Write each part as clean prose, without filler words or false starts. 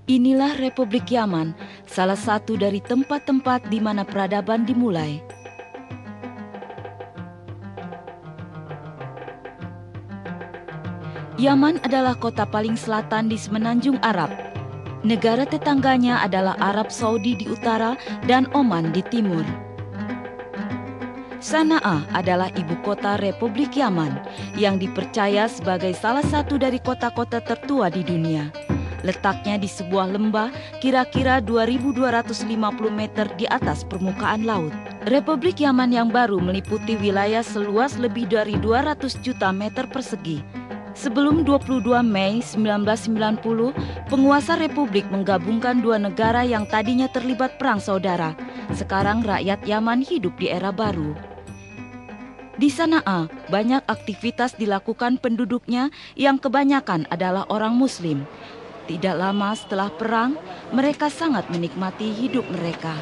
Inilah Republik Yaman, salah satu dari tempat-tempat di mana peradaban dimulai. Yaman adalah kota paling selatan di semenanjung Arab. Negara tetangganya adalah Arab Saudi di utara dan Oman di timur. Sana'a adalah ibu kota Republik Yaman yang dipercaya sebagai salah satu dari kota-kota tertua di dunia. Letaknya di sebuah lembah kira-kira 2.250 meter di atas permukaan laut. Republik Yaman yang baru meliputi wilayah seluas lebih dari 200 juta meter persegi. Sebelum 22 Mei 1990, penguasa Republik menggabungkan dua negara yang tadinya terlibat perang saudara. Sekarang rakyat Yaman hidup di era baru. Di Sana'a, banyak aktivitas dilakukan penduduknya yang kebanyakan adalah orang Muslim. Tidak lama setelah perang, mereka sangat menikmati hidup mereka.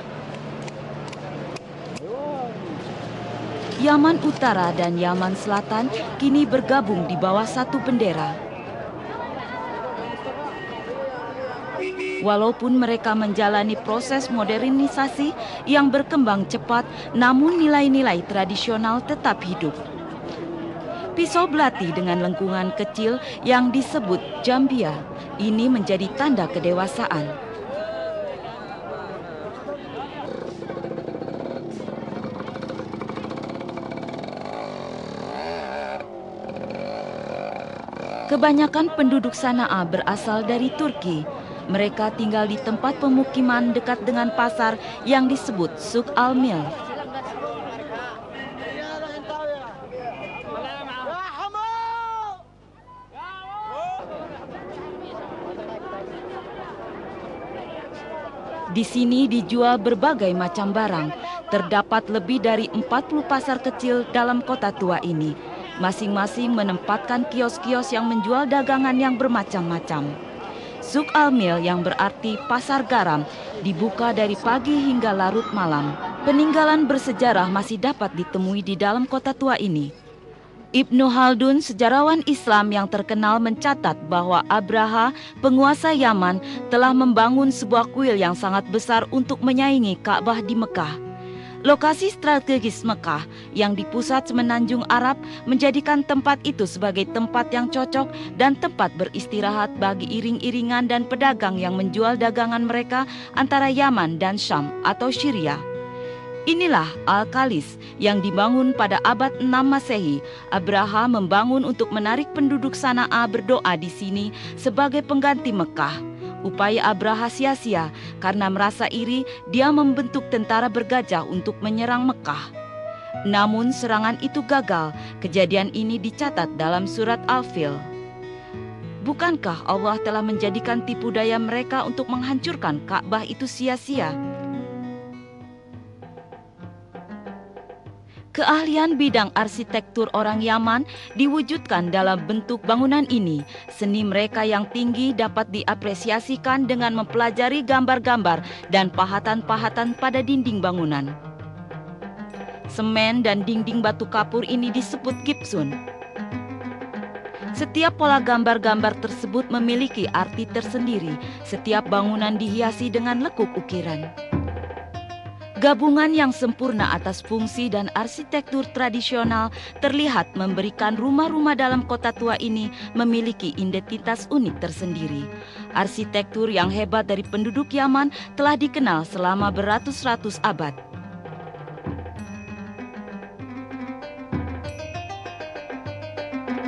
Yaman Utara dan Yaman Selatan kini bergabung di bawah satu bendera. Walaupun mereka menjalani proses modernisasi yang berkembang cepat, namun nilai-nilai tradisional tetap hidup. Pisau belati dengan lengkungan kecil yang disebut jambia, ini menjadi tanda kedewasaan. Kebanyakan penduduk Sana'a berasal dari Turki. Mereka tinggal di tempat pemukiman dekat dengan pasar yang disebut Suk Al-Mil. Di sini dijual berbagai macam barang. Terdapat lebih dari 40 pasar kecil dalam kota tua ini. Masing-masing menempatkan kios-kios yang menjual dagangan yang bermacam-macam. Suk Al-Mil yang berarti pasar garam dibuka dari pagi hingga larut malam. Peninggalan bersejarah masih dapat ditemui di dalam kota tua ini. Ibnu Khaldun, sejarawan Islam yang terkenal, mencatat bahwa Abraha, penguasa Yaman, telah membangun sebuah kuil yang sangat besar untuk menyaingi Ka'bah di Mekah. Lokasi strategis Mekah yang di pusat semenanjung Arab menjadikan tempat itu sebagai tempat yang cocok dan tempat beristirahat bagi iring-iringan dan pedagang yang menjual dagangan mereka antara Yaman dan Syam atau Syria. Inilah Al-Khalis yang dibangun pada abad 6 Masehi. Abraha membangun untuk menarik penduduk Sana'a berdoa di sini sebagai pengganti Mekah. Upaya Abraha sia-sia karena merasa iri, dia membentuk tentara bergajah untuk menyerang Mekah. Namun serangan itu gagal. Kejadian ini dicatat dalam surat Al-Fil. Bukankah Allah telah menjadikan tipu daya mereka untuk menghancurkan Ka'bah itu sia-sia? Keahlian bidang arsitektur orang Yaman diwujudkan dalam bentuk bangunan ini. Seni mereka yang tinggi dapat diapresiasikan dengan mempelajari gambar-gambar dan pahatan-pahatan pada dinding bangunan. Semen dan dinding batu kapur ini disebut gipsun. Setiap pola gambar-gambar tersebut memiliki arti tersendiri. Setiap bangunan dihiasi dengan lekuk ukiran. Gabungan yang sempurna atas fungsi dan arsitektur tradisional terlihat memberikan rumah-rumah dalam kota tua ini memiliki identitas unik tersendiri. Arsitektur yang hebat dari penduduk Yaman telah dikenal selama beratus-ratus abad.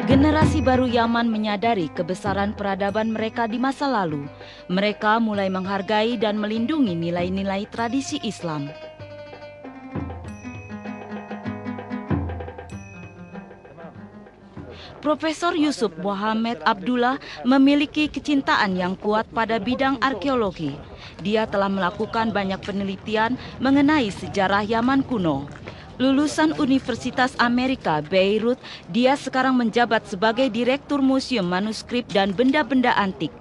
Generasi baru Yaman menyadari kebesaran peradaban mereka di masa lalu. Mereka mulai menghargai dan melindungi nilai-nilai tradisi Islam. Profesor Yusuf Mohammed Abdullah memiliki kecintaan yang kuat pada bidang arkeologi. Dia telah melakukan banyak penelitian mengenai sejarah Yaman kuno. Lulusan Universitas Amerika, Beirut, dia sekarang menjabat sebagai Direktur Museum Manuskrip dan Benda-benda Antik.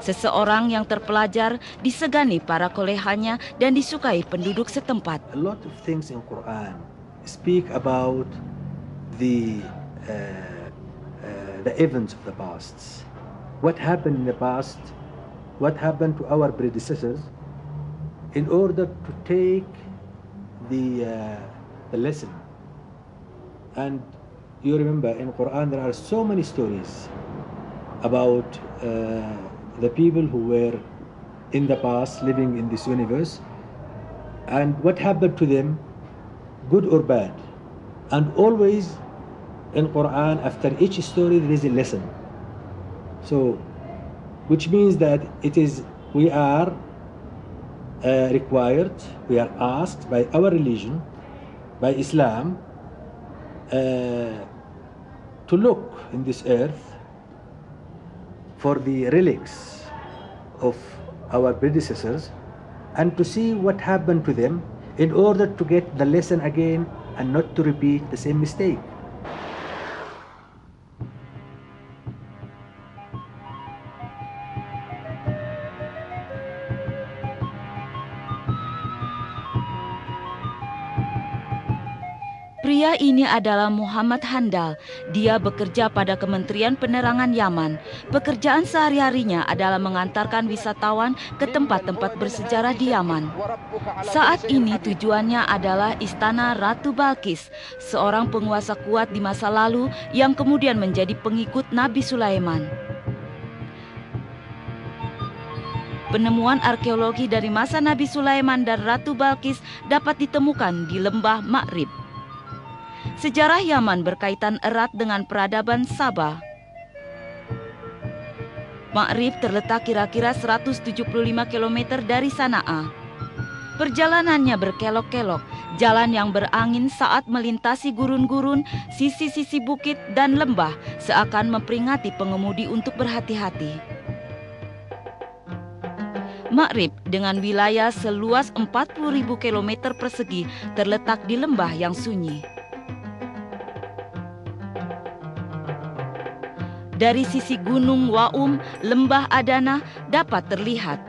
Seseorang yang terpelajar, disegani para kolehannya dan disukai penduduk setempat. A lot of things in Quran speak about the events of the past. What happened in the past what happened to our predecessors in order to take the lesson. And you remember in Quran there are so many stories about the people who were in the past living in this universe and what happened to them, good or bad. And always in Quran, after each story there is a lesson. So which means that we are required, we are asked by our religion, by Islam, to look in this earth for the relics of our predecessors and to see what happened to them in order to get the lesson again and not to repeat the same mistake. Pria ini adalah Muhammad Handal. Dia bekerja pada Kementerian Penerangan Yaman. Pekerjaan sehari-harinya adalah mengantarkan wisatawan ke tempat-tempat bersejarah di Yaman. Saat ini tujuannya adalah Istana Ratu Balkis, seorang penguasa kuat di masa lalu yang kemudian menjadi pengikut Nabi Sulaiman. Penemuan arkeologi dari masa Nabi Sulaiman dan Ratu Balkis dapat ditemukan di Lembah Ma'rib. Sejarah Yaman berkaitan erat dengan peradaban Sabah. Ma'rib terletak kira-kira 175 km dari Sana'a. Perjalanannya berkelok-kelok, jalan yang berangin saat melintasi gurun-gurun, sisi-sisi bukit dan lembah seakan memperingati pengemudi untuk berhati-hati. Ma'rib dengan wilayah seluas 40.000 km persegi terletak di lembah yang sunyi. Dari sisi Gunung Wa'um, Lembah Adana dapat terlihat.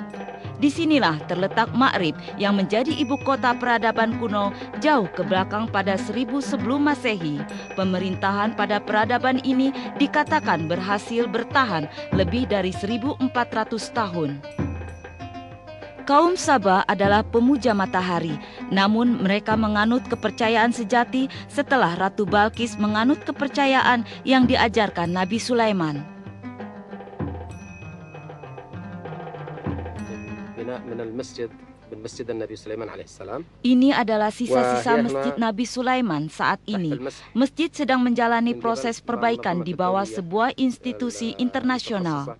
Disinilah terletak Ma'rib yang menjadi ibu kota peradaban kuno jauh ke belakang pada 1000 sebelum Masehi. Pemerintahan pada peradaban ini dikatakan berhasil bertahan lebih dari 1400 tahun. Kaum Sabah adalah pemuja matahari, namun mereka menganut kepercayaan sejati setelah Ratu Balkis menganut kepercayaan yang diajarkan Nabi Sulaiman. Ini adalah sisa-sisa Masjid Nabi Sulaiman saat ini. Masjid sedang menjalani proses perbaikan di bawah sebuah institusi internasional.